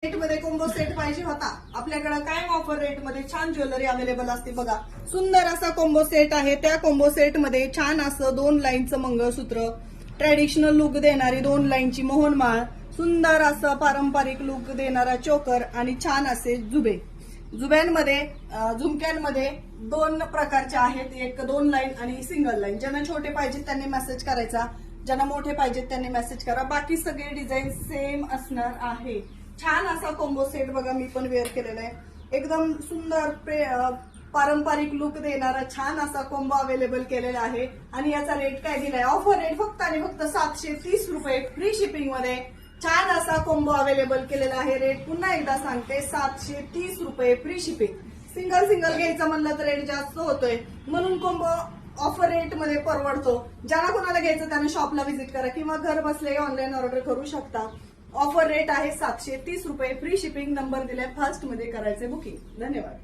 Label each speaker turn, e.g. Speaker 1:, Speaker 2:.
Speaker 1: Rate मध्ये combo set पाहिजे होता आपल्याकडे कायम ऑफर रेट मध्ये छान ज्वेलरी अवेलेबल असते बघा. सुंदर असा कोंबो सेट आहे. त्या कोंबो सेट मध्ये छान असं 2 लाईनचं मंगळसूत्र, ट्रॅडिशनल लुक देणारी 2 लाईनची मोहनमाळ, सुंदर असं पारंपरिक लुक देणारा चोकर आणि छान असे जुबे. जुब्यांमध्ये झुमक्यांमध्ये 2 प्रकारचे आहेत, एक 2 लाईन आणि सिंगल लाईन. ज्यांना छोटे पाहिजेत त्यांनी मेसेज करायचा, ज्यांना मोठे पाहिजेत त्यांनी मेसेज करा. बाकी सगळे डिझाईन सेम असणार आहे. छान असा कोंबो सेट बघा, मी पण वेअर केलेला आहे. एकदम सुंदर पारंपरिक लुक देणारा छान असा कोंबो अवेलेबल केलेला आहे. आणि याचा रेट काय दिलाय, ऑफर रेट फक्त आणि फक्त 730 रुपये फ्री शिपिंग मध्ये छान असा कोंबो अवेलेबल केलेला आहे. रेट पुन्हा एकदा सांगते, 730 रुपये फ्री शिपिंग. सिंगल घ्यायचं म्हणलं तर रेट जास्त होतोय, म्हणून कोंबो ऑफर रेट मध्ये परवडतो. ज्याला कोणाला घ्यायचं त्याने शॉपला व्हिजिट करा किंवा घर बसले ऑनलाईन ऑर्डर करू शकता. ऑफर रेट आहे 730 रुपये फ्री शिपिंग. नंबर दिलाय, फास्ट मध्ये करायचे बुकिंग. धन्यवाद.